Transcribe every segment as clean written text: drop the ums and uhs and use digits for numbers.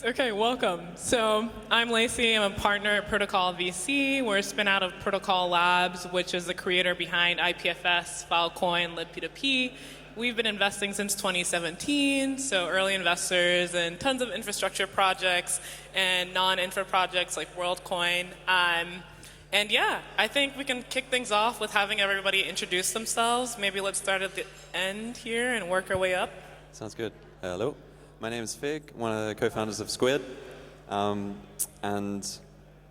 Okay, welcome. So I'm Lacey. I'm a partner at Protocol VC. We're a spin out of Protocol Labs, which is the creator behind IPFS, Filecoin, libp2p. We've been investing since 2017, so early investors in tons of infrastructure projects and non-infra projects like WorldCoin. And yeah, I think we can kick things off with having everybody introduce themselves. Maybe let's start at the end here and work our way up. Sounds good. Hello. My name is Fig, one of the co-founders of Squid. And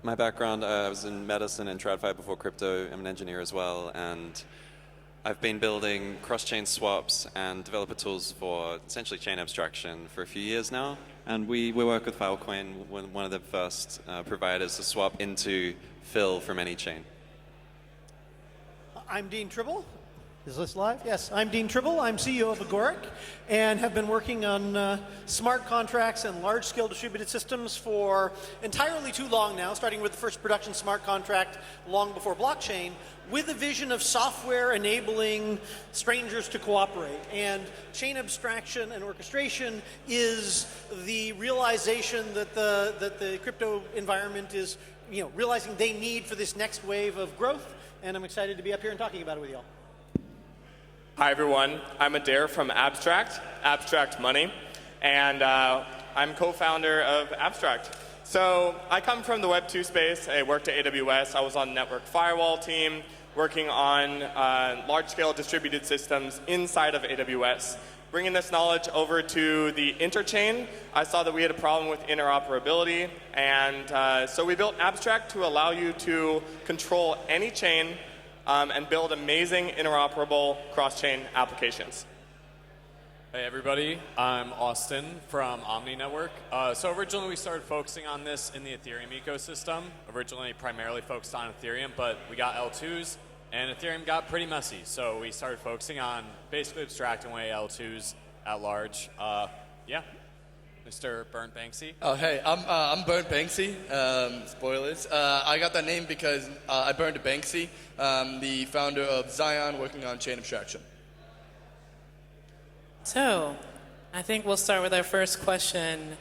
my background, I was in medicine and TradFi before crypto. I'm an engineer as well. And I've been building cross-chain swaps and developer tools for essentially chain abstraction for a few years now. And we work with Filecoin, one of the first providers to swap into Phil from any chain. I'm Dean Tribble. Is this live? Yes, I'm Dean Tribble. I'm CEO of Agoric and have been working on smart contracts and large-scale distributed systems for entirely too long now, starting with the first production smart contract long before blockchain, with a vision of software enabling strangers to cooperate. And chain abstraction and orchestration is the realization that the crypto environment is realizing they need for this next wave of growth. And I'm excited to be up here and talking about it with y'all. Hi, everyone. I'm Adair from Abstract Money, and I'm co-founder of Abstract. So I come from the Web 2 space. I worked at AWS. I was on the network firewall team, working on large-scale distributed systems inside of AWS. Bringing this knowledge over to the interchain, I saw that we had a problem with interoperability, and so we built Abstract to allow you to control any chain and build amazing interoperable cross-chain applications. Hey everybody, I'm Austin from Omni Network. So originally we started focusing on this in the Ethereum ecosystem. Originally primarily focused on Ethereum, but we got L2s and Ethereum got pretty messy. So we started focusing on basically abstracting away L2s at large. Yeah. Mr. BurntBanksy. Oh, hey, I'm BurntBanksy. Spoilers. I got that name because I burned a Banksy, the founder of Xion, working on chain abstraction. So I think we'll start with our first question.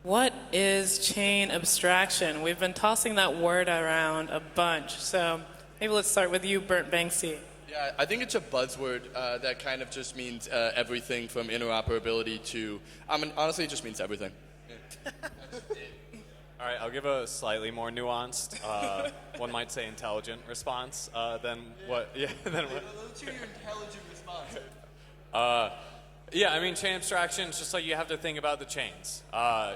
What is chain abstraction? We've been tossing that word around a bunch. So maybe let's start with you, BurntBanksy. Yeah, I think it's a buzzword that kind of just means everything from interoperability to, honestly, it just means everything. Yeah. All right, I'll give a slightly more nuanced, one might say intelligent response than what, yeah, than what. Let's hear your intelligent response. Yeah, I mean, chain abstraction is just like you have to think about the chains.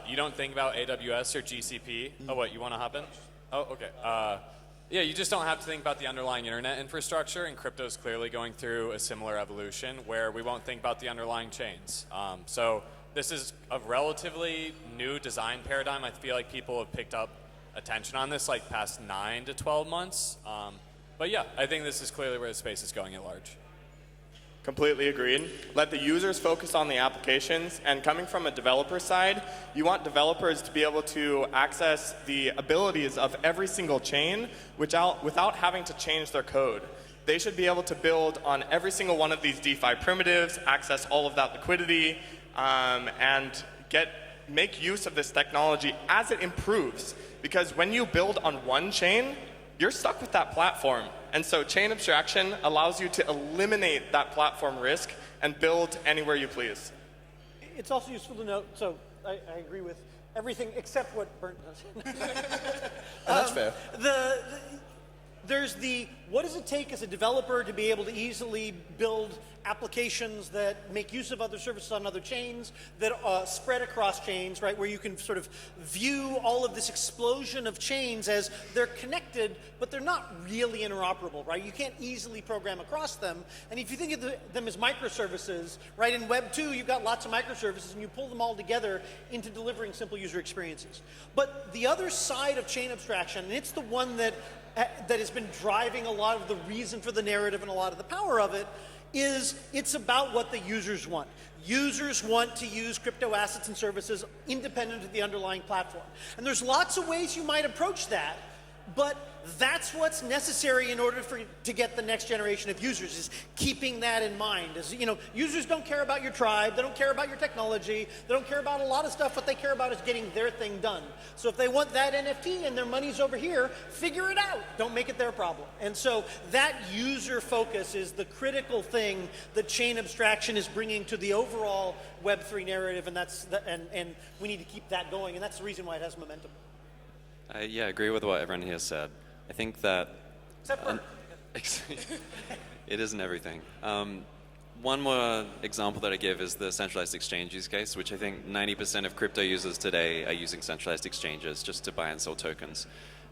You don't think about AWS or GCP. Oh, what, you want to hop in? Oh, okay. Yeah, you just don't have to think about the underlying internet infrastructure, and crypto is clearly going through a similar evolution where we won't think about the underlying chains. So this is a relatively new design paradigm. I feel like people have picked up attention on this like past 9 to 12 months. But yeah, I think this is clearly where the space is going at large. Completely agreed. Let the users focus on the applications, and coming from a developer side, you want developers to be able to access the abilities of every single chain without having to change their code. They should be able to build on every single one of these DeFi primitives, access all of that liquidity, and make use of this technology as it improves. Because when you build on one chain, you're stuck with that platform. And so chain abstraction allows you to eliminate that platform risk and build anywhere you please. It's also useful to note, so I agree with everything except what Burnt does. That's fair. There's what does it take as a developer to be able to easily build applications that make use of other services on other chains, that spread across chains, right, where you can sort of view all of this explosion of chains as they're connected, but they're not really interoperable, right? You can't easily program across them. And if you think of them as microservices, right, in Web 2, you've got lots of microservices, and you pull them all together into delivering simple user experiences. But the other side of chain abstraction, and it's the one that has been driving a lot of the reason for the narrative and a lot of the power of it, is it's about what the users want. Users want to use crypto assets and services independent of the underlying platform. And there's lots of ways you might approach that, But that's what's necessary in order to get the next generation of users, is keeping that in mind. As, you know, users don't care about your tribe, they don't care about your technology, they don't care about a lot of stuff. What they care about is getting their thing done. So if they want that NFT and their money's over here, figure it out. Don't make it their problem. And so that user focus is the critical thing that chain abstraction is bringing to the overall Web3 narrative, and and we need to keep that going, and that's the reason why it has momentum. Yeah, I agree with what everyone here said. I think that Except for it isn't everything. One more example that I give is the centralized exchange use case, which I think 90% of crypto users today are using centralized exchanges just to buy and sell tokens.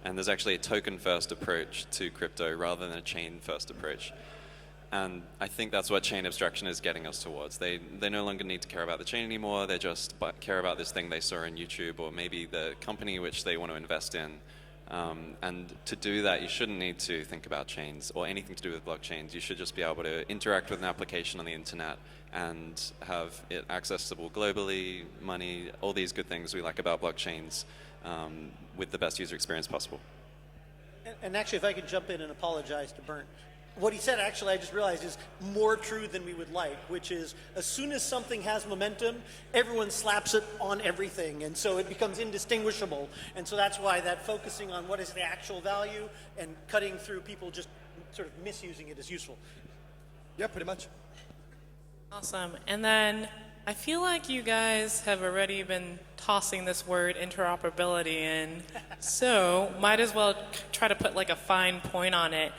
And there's actually a token-first approach to crypto rather than a chain-first approach. And I think that's what chain abstraction is getting us towards. They no longer need to care about the chain anymore. They just care about this thing they saw in YouTube or maybe the company which they want to invest in. And to do that, you shouldn't need to think about chains or anything to do with blockchains. You should just be able to interact with an application on the internet and have it accessible globally, money, all these good things we like about blockchains with the best user experience possible. And actually, if I could jump in and apologize to Burnt. What he said, actually, I just realized is more true than we would like, which is as soon as something has momentum, everyone slaps it on everything, and so it becomes indistinguishable. And so that's why that focusing on what is the actual value and cutting through people just sort of misusing it is useful. Yeah, pretty much. Awesome. And then I feel like you guys have already been tossing this word interoperability in, so might as well try to put like a fine point on it.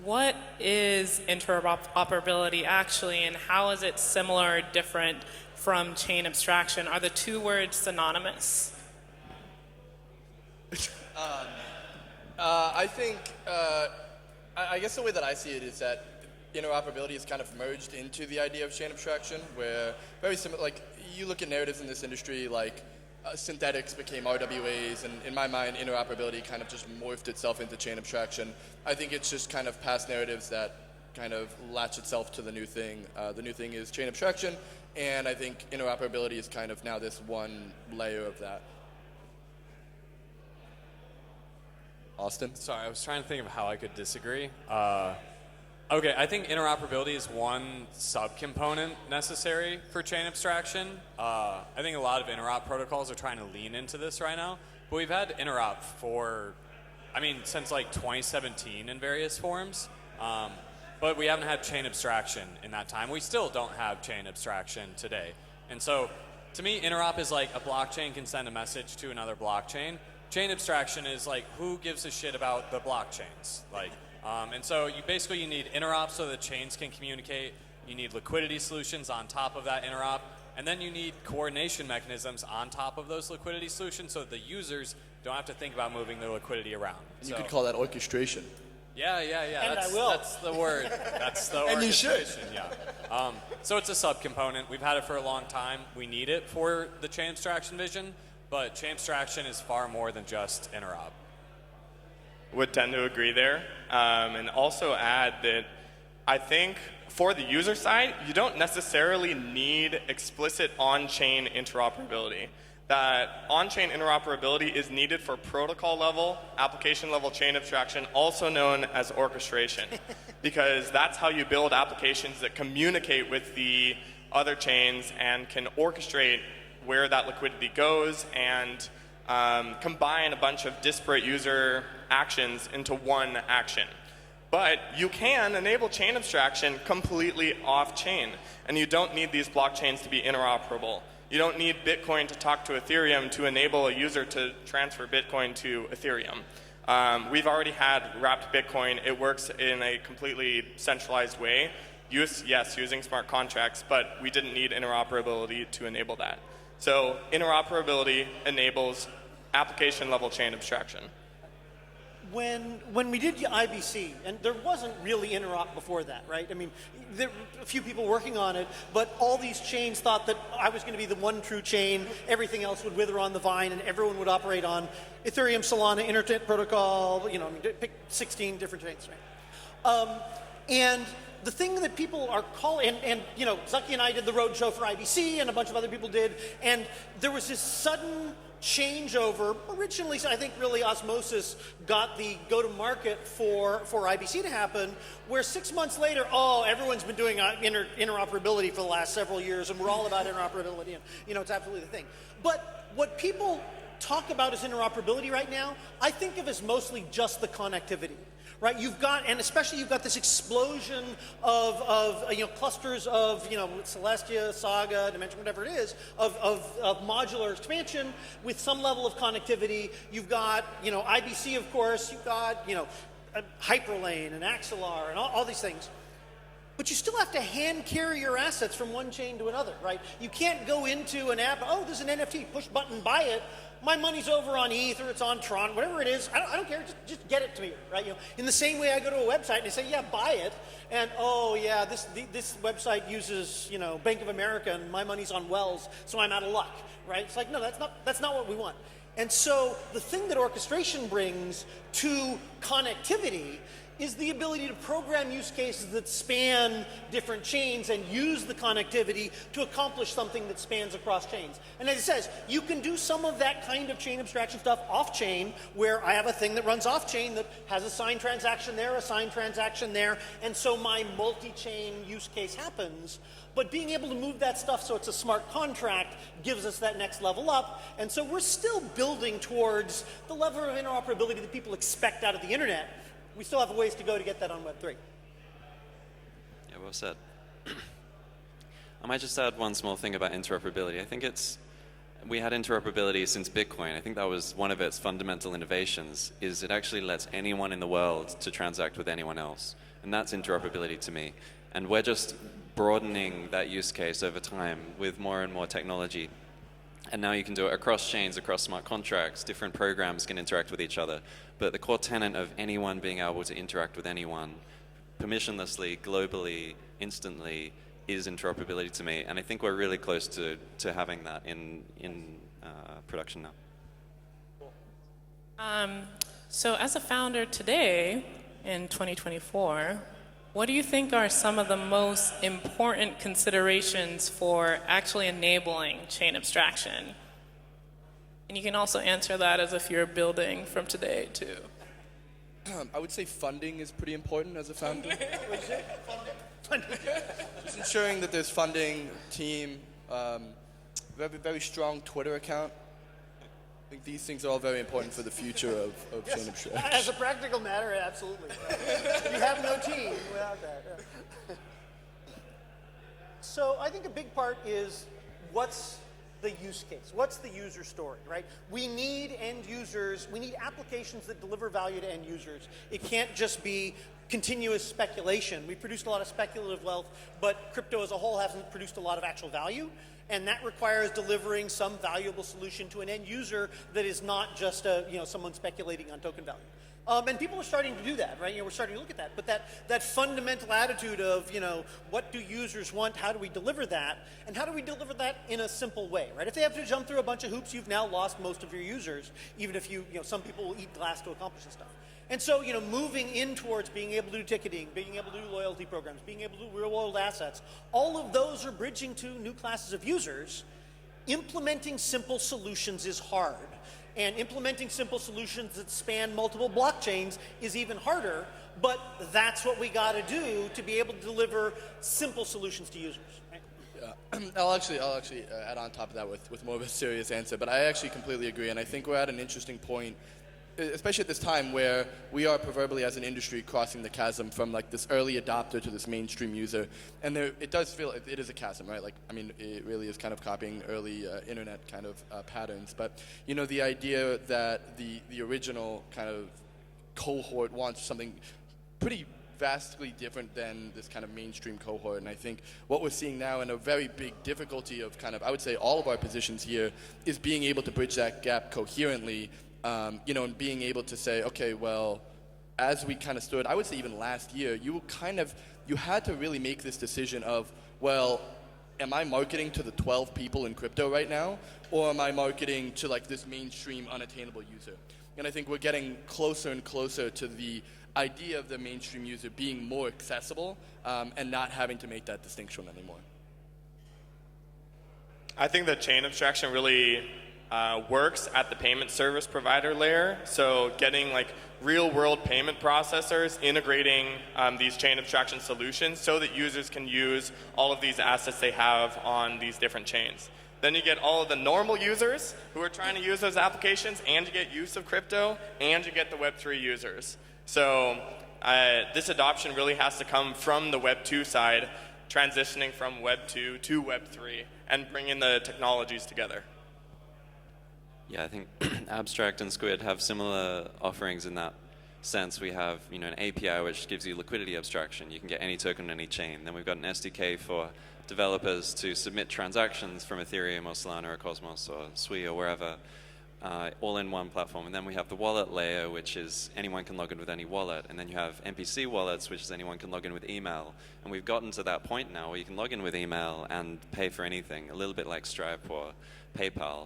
What is interoperability actually, and how is it similar or different from chain abstraction? Are the two words synonymous? I think, I guess the way that I see it is that interoperability is kind of merged into the idea of chain abstraction, where very similar, like you look at narratives in this industry, like synthetics became RWAs, and in my mind, interoperability kind of just morphed itself into chain abstraction. I think it's just kind of past narratives that kind of latch itself to the new thing. The new thing is chain abstraction, and I think interoperability is kind of now this one layer of that. Austin? Sorry, I was trying to think of how I could disagree. Okay, I think interoperability is one subcomponent necessary for chain abstraction. I think a lot of interop protocols are trying to lean into this right now, but we've had interop since like 2017 in various forms, but we haven't had chain abstraction in that time. We still don't have chain abstraction today. And so, to me, interop is like a blockchain can send a message to another blockchain. Chain abstraction is like, who gives a shit about the blockchains? And so you need interop so the chains can communicate. You need liquidity solutions on top of that interop. And then you need coordination mechanisms on top of those liquidity solutions so that the users don't have to think about moving their liquidity around. And you could call that orchestration. Yeah. And That's the word. That's the And you should. Yeah. So it's a subcomponent. We've had it for a long time. We need it for the chain abstraction vision, but chain abstraction is far more than just interop. Would tend to agree there, and also add that I think for the user side, you don't necessarily need explicit on-chain interoperability. That on-chain interoperability is needed for protocol level, application level chain abstraction, also known as orchestration, because that's how you build applications that communicate with the other chains and can orchestrate where that liquidity goes and combine a bunch of disparate user actions into one action. But you can enable chain abstraction completely off-chain, and you don't need these blockchains to be interoperable. You don't need Bitcoin to talk to Ethereum to enable a user to transfer Bitcoin to Ethereum. We've already had wrapped Bitcoin. It works in a completely centralized way. Yes, using smart contracts, but we didn't need interoperability to enable that. So interoperability enables application-level chain abstraction. When we did the IBC, and there wasn't really interop before that, right? I mean, there were a few people working on it, but all these chains thought that I was going to be the one true chain, everything else would wither on the vine, and everyone would operate on Ethereum, Solana, Internet Protocol, pick 16 different chains, right? And the thing that people are calling, and Zucky and I did the roadshow for IBC, and a bunch of other people did, and there was this sudden changeover. Originally, I think really Osmosis got the go-to-market for IBC to happen, where 6 months later, everyone's been doing interoperability for the last several years, and we're all about interoperability, and it's absolutely the thing. But what people talk about as interoperability right now, I think of as mostly just the connectivity. Right, you've got this explosion of clusters of Celestia, Saga, Dimension, whatever it is, of modular expansion with some level of connectivity. You've got IBC, of course. You've got Hyperlane and Axelar and all these things. But you still have to hand carry your assets from one chain to another, right? You can't go into an app. Oh, there's an NFT. Push button, buy it. My money's over on ETH or it's on Tron, whatever it is. I don't care. Just get it to me, right? In the same way, I go to a website and I say, yeah, buy it, and this website uses Bank of America and my money's on Wells, so I'm out of luck, right? It's like, no, that's not what we want. And so the thing that orchestration brings to connectivity is the ability to program use cases that span different chains and use the connectivity to accomplish something that spans across chains. And as it says, you can do some of that kind of chain abstraction stuff off-chain, where I have a thing that runs off-chain that has a signed transaction there, a signed transaction there, and so my multi-chain use case happens. But being able to move that stuff so it's a smart contract gives us that next level up. And so we're still building towards the level of interoperability that people expect out of the internet. We still have a ways to go to get that on Web3. Yeah, well said. I might just add one small thing about interoperability. I think we had interoperability since Bitcoin. I think that was one of its fundamental innovations, is it actually lets anyone in the world to transact with anyone else. And that's interoperability to me. And we're just broadening that use case over time with more and more technology. And now you can do it across chains, across smart contracts. Different programs can interact with each other. But the core tenet of anyone being able to interact with anyone permissionlessly, globally, instantly is interoperability to me. And I think we're really close to having that in production now. So as a founder today, in 2024, what do you think are some of the most important considerations for actually enabling chain abstraction? And you can also answer that as if you're building from today, too. I would say funding is pretty important as a founder. Just ensuring that there's funding, team, very, very strong Twitter account. I think these things are all very important for the future of chain abstraction. As a practical matter, absolutely. You have no team without that. Yeah. So I think a big part is what's the use case? What's the user story, right? We need end users, we need applications that deliver value to end users. It can't just be continuous speculation. We produced a lot of speculative wealth, but crypto as a whole hasn't produced a lot of actual value. And that requires delivering some valuable solution to an end user that is not just someone speculating on token value. And people are starting to do that, right? We're starting to look at that. But that fundamental attitude of, what do users want? How do we deliver that? And how do we deliver that in a simple way, right? If they have to jump through a bunch of hoops, you've now lost most of your users, even if some people will eat glass to accomplish this stuff. And so, moving in towards being able to do ticketing, being able to do loyalty programs, being able to do real-world assets, all of those are bridging to new classes of users. Implementing simple solutions is hard. And implementing simple solutions that span multiple blockchains is even harder, but that's what we got to do to be able to deliver simple solutions to users. Right? Yeah. I'll actually add on top of that with more of a serious answer, but I actually completely agree, and I think we're at an interesting point, especially at this time where we are proverbially as an industry crossing the chasm from like this early adopter to this mainstream user. And it does feel, it is a chasm, right? It really is kind of copying early internet kind of patterns. But, the idea that the original kind of cohort wants something pretty vastly different than this kind of mainstream cohort. And I think what we're seeing now, and a very big difficulty of kind of, I would say all of our positions here, is being able to bridge that gap coherently. And being able to say, okay, well, as we kind of stood, I would say even last year, you had to really make this decision of, well, am I marketing to the 12 people in crypto right now, or am I marketing to like this mainstream unattainable user? And I think we're getting closer and closer to the idea of the mainstream user being more accessible and not having to make that distinction anymore. I think that chain abstraction really works at the payment service provider layer. So getting like real-world payment processors, integrating these chain abstraction solutions so that users can use all of these assets they have on these different chains. Then you get all of the normal users who are trying to use those applications, and you get use of crypto, and you get the Web3 users. So this adoption really has to come from the Web 2 side, transitioning from Web 2 to Web 3, and bringing the technologies together. Yeah, I think Abstract and Squid have similar offerings in that sense. We have an API which gives you liquidity abstraction. You can get any token on any chain. Then we've got an SDK for developers to submit transactions from Ethereum or Solana or Cosmos or Sui or wherever, all in one platform. And then we have the wallet layer, which is anyone can log in with any wallet. And then you have NPC wallets, which is anyone can log in with email. And we've gotten to that point now where you can log in with email and pay for anything, a little bit like Stripe or PayPal.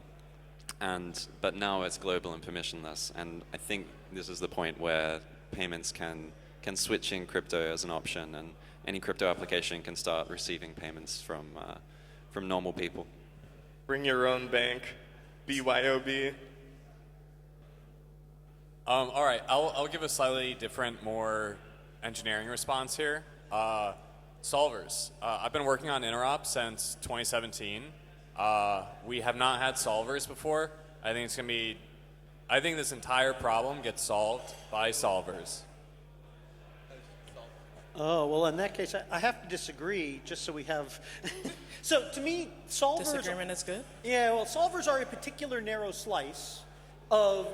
But now it's global and permissionless. And I think this is the point where payments can switch in crypto as an option, and any crypto application can start receiving payments from normal people. Bring your own bank, BYOB. All right, I'll give a slightly different, more engineering response here. Solvers. I've been working on interop since 2017. We have not had solvers before. I think this entire problem gets solved by solvers. Oh, well, in that case, I have to disagree, just so we have... So, to me, solvers... Disagreement is good. Yeah, well, solvers are a particular narrow slice of,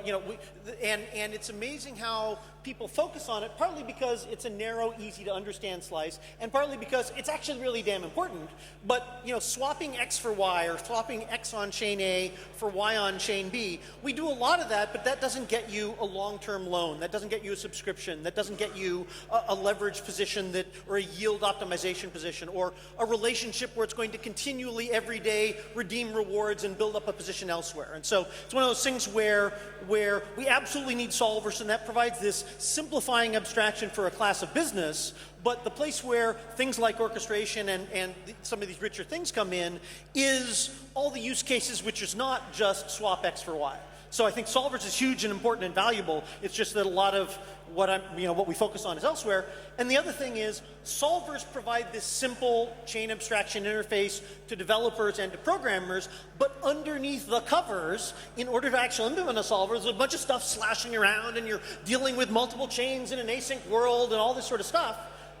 and it's amazing how people focus on it, partly because it's a narrow, easy to understand slice, and partly because it's actually really damn important. But, swapping X for Y, or swapping X on chain A for Y on chain B, we do a lot of that, but that doesn't get you a long-term loan. That doesn't get you a subscription. That doesn't get you a leverage position or a yield optimization position, or a relationship where it's going to continually every day redeem rewards and build up a position elsewhere. And so it's one of those things where we absolutely need solvers, and that provides this simplifying abstraction for a class of business, but the place where things like orchestration and some of these richer things come in is all the use cases, which is not just swap X for Y. So I think solvers is huge and important and valuable. It's just that a lot of what we focus on is elsewhere. And the other thing is, solvers provide this simple chain abstraction interface to developers and to programmers, but underneath the covers, in order to actually implement a solver, there's a bunch of stuff slashing around, and you're dealing with multiple chains in an async world and all this sort of stuff.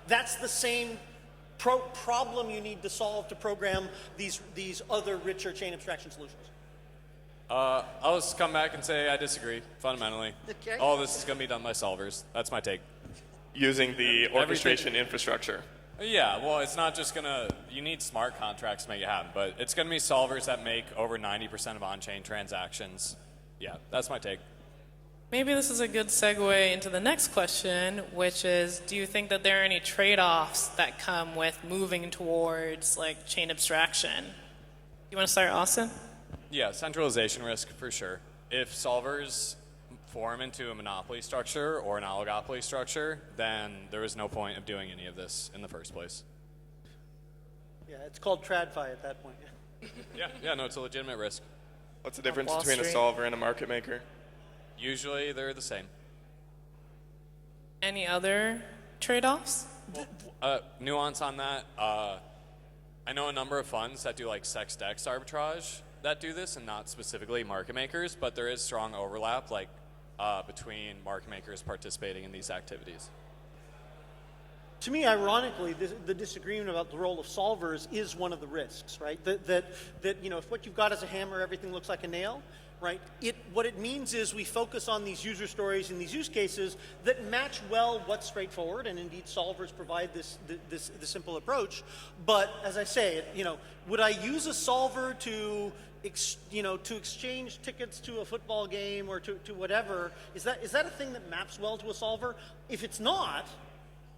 That's the same problem you need to solve to program these other richer chain abstraction solutions. I'll just come back and say I disagree, fundamentally. Okay. All this is going to be done by solvers. That's my take. Using the orchestration infrastructure. Yeah, well, it's not just going to... You need smart contracts to make it happen, but it's going to be solvers that make over 90% of on-chain transactions. Yeah, that's my take. Maybe this is a good segue into the next question, which is, do you think that there are any trade-offs that come with moving towards chain abstraction? You want to start, Austin? Yeah, centralization risk for sure. If solvers form into a monopoly structure or an oligopoly structure, then there is no point of doing any of this in the first place. Yeah, it's called TradFi at that point. Yeah, no, it's a legitimate risk. What's the difference Wall between a Street. solver and a market maker? Usually they're the same. Any other trade-offs? Nuance on that. I know a number of funds that do sex-dex arbitrage that do this, and not specifically market makers, but there is strong overlap between market makers participating in these activities. To me, ironically, the disagreement about the role of solvers is one of the risks, right? That if what you've got is a hammer, everything looks like a nail, right? What it means is we focus on these user stories and these use cases that match well what's straightforward, and indeed solvers provide this simple approach. But as I say, would I use a solver to exchange tickets to a football game or to whatever? Is that a thing that maps well to a solver? If it's not,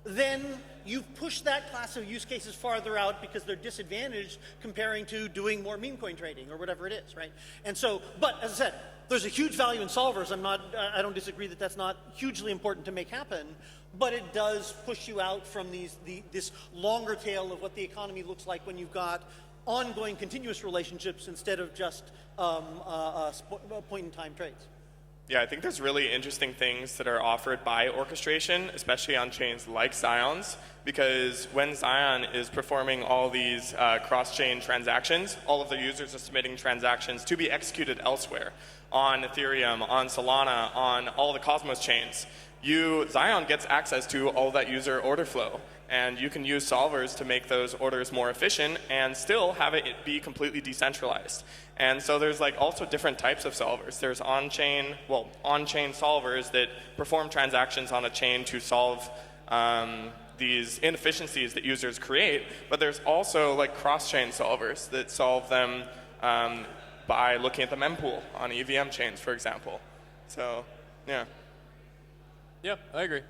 then you've pushed that class of use cases farther out because they're disadvantaged comparing to doing more meme coin trading or whatever it is, right? And so, but as I said, there's a huge value in solvers. I don't disagree that that's not hugely important to make happen, but it does push you out from this longer tail of what the economy looks like when you've got ongoing continuous relationships instead of just point-in-time trades. Yeah, I think there's really interesting things that are offered by orchestration, especially on chains like Xion's, because when Xion is performing all these cross-chain transactions, all of the users are submitting transactions to be executed elsewhere, on Ethereum, on Solana, on all the Cosmos chains. Xion gets access to all that user order flow, and you can use solvers to make those orders more efficient and still have it be completely decentralized. And so there's like also different types of solvers. There's on-chain solvers that perform transactions on a chain to solve these inefficiencies that users create, but there's also like cross-chain solvers that solve them by looking at the mempool on EVM chains, for example. So, yeah. Yeah, I agree.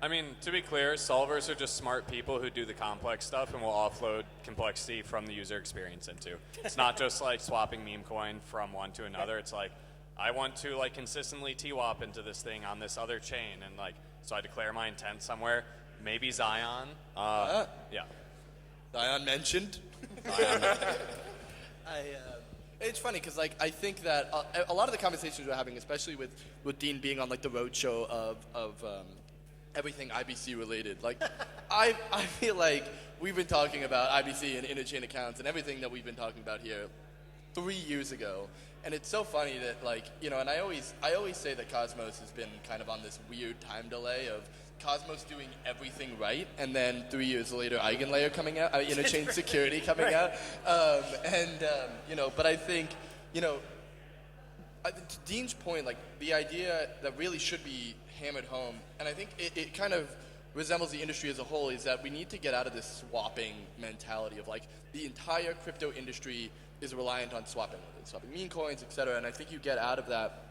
I mean, to be clear, solvers are just smart people who do the complex stuff and will offload complexity from the user experience into. It's not just like swapping meme coin from one to another. It's like, I want to like consistently TWAP into this thing on this other chain, and like, so I declare my intent somewhere. Maybe Xion. Yeah. Xion mentioned. It's funny because like I think that a lot of the conversations we're having, especially with Dean being on like the roadshow of everything IBC related, like I feel like we've been talking about IBC and interchain accounts and everything that we've been talking about here 3 years ago, and it's so funny that like and I always say that Cosmos has been kind of on this weird time delay of Cosmos doing everything right, and then 3 years later, EigenLayer coming out, interchain security coming out, but I think, to Dean's point, like the idea that really should be hammered home, and I think it kind of resembles the industry as a whole, is that we need to get out of this swapping mentality of like the entire crypto industry is reliant on swapping meme coins, et cetera, and I think you get out of that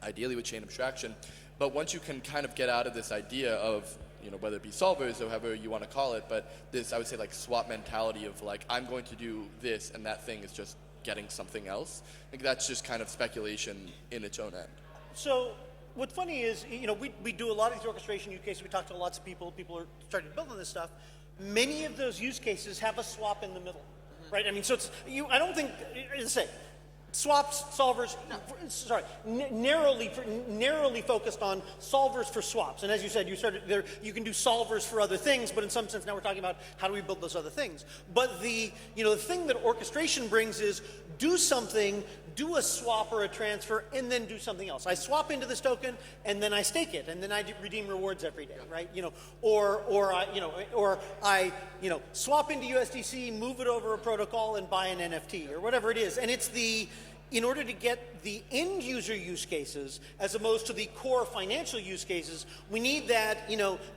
ideally with chain abstraction. But once you can kind of get out of this idea of, whether it be solvers or however you want to call it, but this, I would say, like swap mentality of like, I'm going to do this and that thing is just getting something else. I think that's just kind of speculation in its own end. So what's funny is, we do a lot of these orchestration use cases. We talk to lots of people. People are starting to build on this stuff. Many of those use cases have a swap in the middle, right? I mean, so it's, I don't think, as I say, swaps, solvers, narrowly focused on solvers for swaps. And as you said, you can do solvers for other things, but in some sense now we're talking about how do we build those other things. But the thing that orchestration brings is do something, do a swap or a transfer, and then do something else. I swap into this token, and then I stake it, and then I redeem rewards every day, right? Or I swap into USDC, move it over a protocol, and buy an NFT, or whatever it is. And it's in order to get the end user use cases as opposed to the core financial use cases, we need that,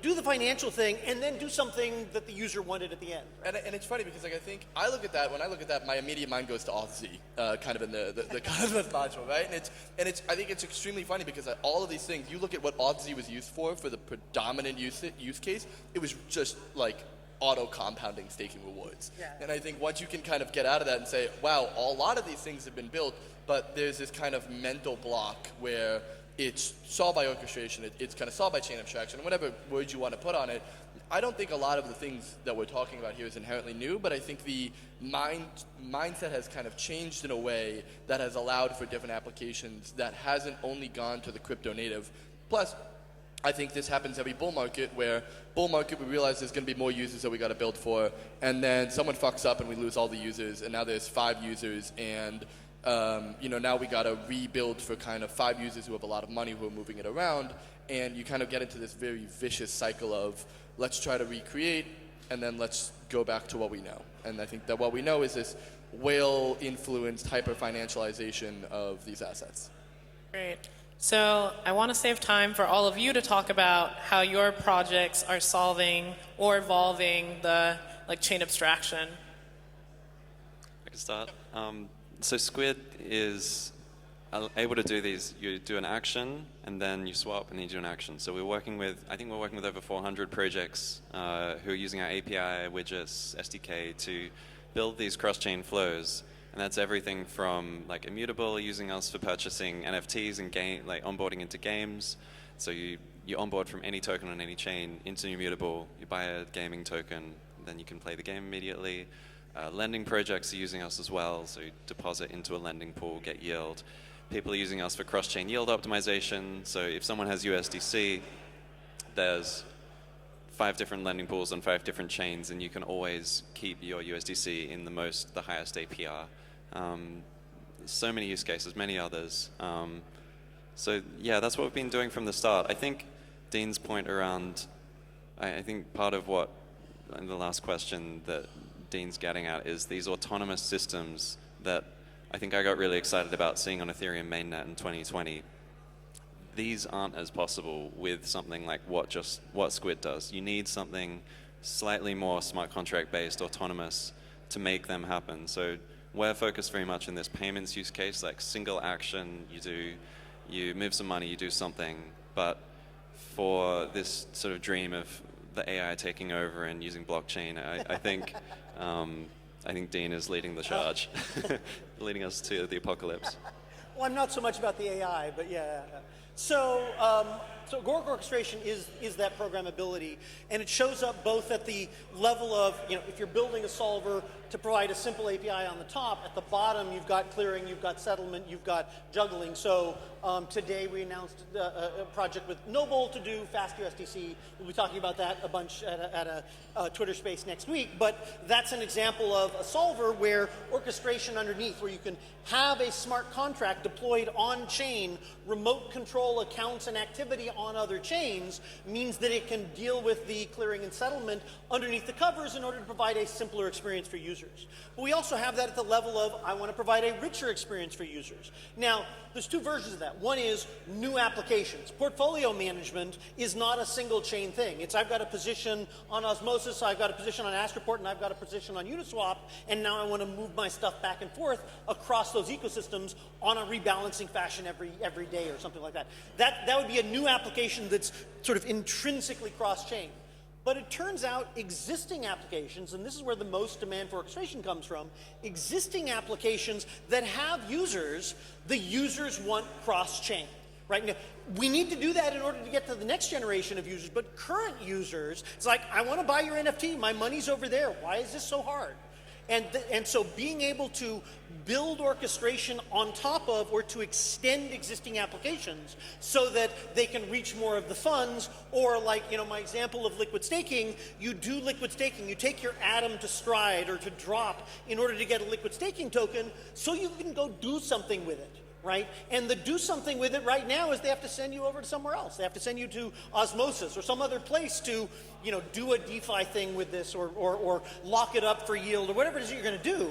do the financial thing and then do something that the user wanted at the end. And it's funny because like I think when I look at that, my immediate mind goes to Auth-Z, kind of in the Cosmos module, right? And I think it's extremely funny because all of these things, you look at what Auth-Z was used for the predominant use case, it was just like auto-compounding staking rewards. Yeah. And I think once you can kind of get out of that and say, wow, a lot of these things have been built, but there's this kind of mental block where it's solved by orchestration, it's kind of solved by chain abstraction, whatever words you want to put on it. I don't think a lot of the things that we're talking about here is inherently new, but I think the mindset has kind of changed in a way that has allowed for different applications that hasn't only gone to the crypto native. Plus, I think this happens every bull market where we realize there's going to be more users that we got to build for, and then someone fucks up and we lose all the users, and now there's 5 users, and now we got to rebuild for kind of 5 users who have a lot of money who are moving it around, and you kind of get into this very vicious cycle of let's try to recreate, and then let's go back to what we know. And I think that what we know is this whale-influenced hyper-financialization of these assets. Great. So I want to save time for all of you to talk about how your projects are solving or evolving the chain abstraction. I can start. So Squid is able to do these. You do an action, and then you swap, and then you do an action. So I think we're working with over 400 projects who are using our API, widgets, SDK to build these cross-chain flows. And that's everything from like Immutable using us for purchasing NFTs and onboarding into games. So you onboard from any token on any chain into Immutable. You buy a gaming token, then you can play the game immediately. Lending projects are using us as well, so you deposit into a lending pool, get yield. People are using us for cross-chain yield optimization. So if someone has USDC, there's 5 different lending pools on 5 different chains, and you can always keep your USDC in the highest APR. So many use cases, many others. So yeah, that's what we've been doing from the start. I think Dean's point around, I think part of what, in the last question that Dean's getting at is these autonomous systems that I think I got really excited about seeing on Ethereum mainnet in 2020. These aren't as possible with something like what Squid does. You need something slightly more smart contract based, autonomous, to make them happen. So we're focused very much in this payments use case, like single action, you move some money, you do something. But for this sort of dream of the AI taking over and using blockchain, I think Dean is leading the charge, leading us to the apocalypse. Well, I'm not so much about the AI, but yeah. So Agoric orchestration is that programmability, and it shows up both at the level of, if you're building a solver to provide a simple API on the top, at the bottom you've got clearing, you've got settlement, you've got juggling. So today we announced a project with Noble to do fast USDC. We'll be talking about that a bunch at a Twitter space next week, but that's an example of a solver where orchestration underneath, where you can have a smart contract deployed on chain, remote control accounts and activity on other chains, means that it can deal with the clearing and settlement underneath the covers in order to provide a simpler experience for users. But we also have that at the level of, I want to provide a richer experience for users. Now, there's 2 versions of that. One is new applications. Portfolio management is not a single chain thing. It's I've got a position on Osmosis, I've got a position on Astroport, and I've got a position on Uniswap, and now I want to move my stuff back and forth across those ecosystems on a rebalancing fashion every day or something like that. That would be a new application that's sort of intrinsically cross-chain. But it turns out existing applications, and this is where the most demand for orchestration comes from, existing applications that have users, the users want cross-chain. Right? Now, we need to do that in order to get to the next generation of users, but current users, it's like, I want to buy your NFT, my money's over there, why is this so hard? And so being able to build orchestration on top of or to extend existing applications so that they can reach more of the funds, or like, my example of liquid staking, you do liquid staking, you take your Atom to Stride or to Drop in order to get a liquid staking token so you can go do something with it. Right? And the do something with it right now is they have to send you over to somewhere else. They have to send you to Osmosis or some other place to, do a DeFi thing with this or lock it up for yield or whatever it is you're going to do.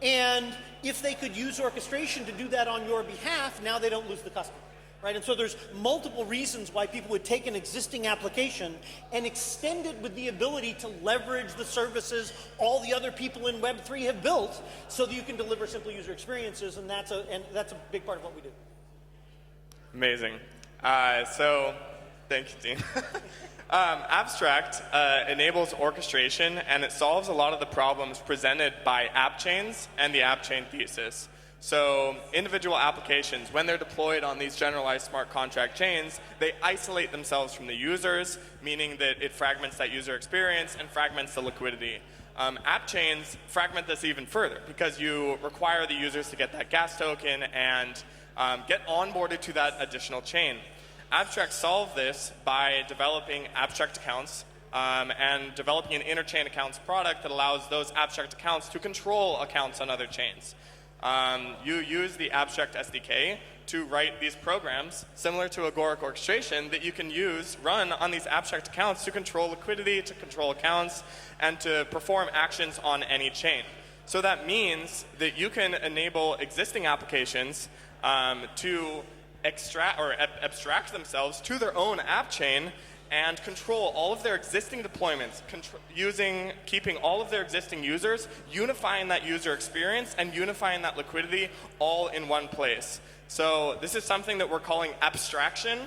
And if they could use orchestration to do that on your behalf, now they don't lose the customer. Right? And so there's multiple reasons why people would take an existing application and extend it with the ability to leverage the services all the other people in Web3 have built so that you can deliver simple user experiences, and that's a big part of what we do. Amazing. So thank you, Dean. Abstract enables orchestration, and it solves a lot of the problems presented by app chains and the Appchain thesis. So individual applications, when they're deployed on these generalized smart contract chains, they isolate themselves from the users, meaning that it fragments that user experience and fragments the liquidity. App chains fragment this even further because you require the users to get that gas token and get onboarded to that additional chain. Abstract solved this by developing abstract accounts and developing an interchain accounts product that allows those abstract accounts to control accounts on other chains. You use the Abstract SDK to write these programs similar to Agoric orchestration that you can run on these abstract accounts to control liquidity, to control accounts, and to perform actions on any chain. So that means that you can enable existing applications to abstract themselves to their own app chain and control all of their existing deployments, keeping all of their existing users, unifying that user experience, and unifying that liquidity all in one place. So this is something that we're calling abstraction,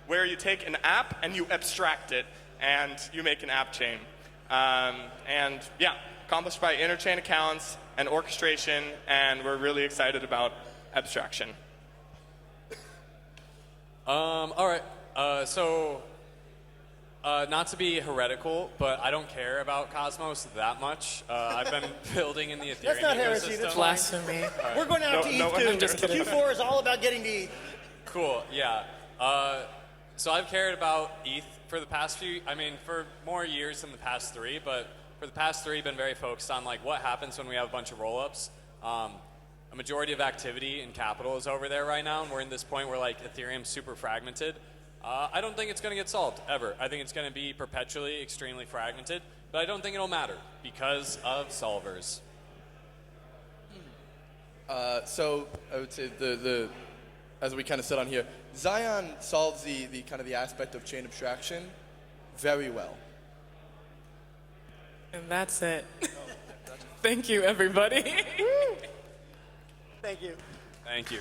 where you take an app and you abstract it, and you make an app chain. And yeah, accomplished by interchain accounts and orchestration, and we're really excited about abstraction. All right. Not to be heretical, but I don't care about Cosmos that much. I've been building in the Ethereum That's not heresy, ecosystem. that's Blasphemy. We're going out to no, ETH I'm too. just kidding. Q4 is all about getting to ETH. Cool. Yeah. So I've cared about ETH for the past for more years than the past 3, but for the past 3, been very focused on like what happens when we have a bunch of rollups. A majority of activity in capital is over there right now, and we're in this point where like Ethereum's super fragmented. I don't think it's going to get solved ever. I think it's going to be perpetually extremely fragmented, but I don't think it'll matter because of solvers. So I would say as we kind of said on here, Xion solves the kind of the aspect of chain abstraction very well. And that's it. Thank you, everybody. Thank you. Thank you.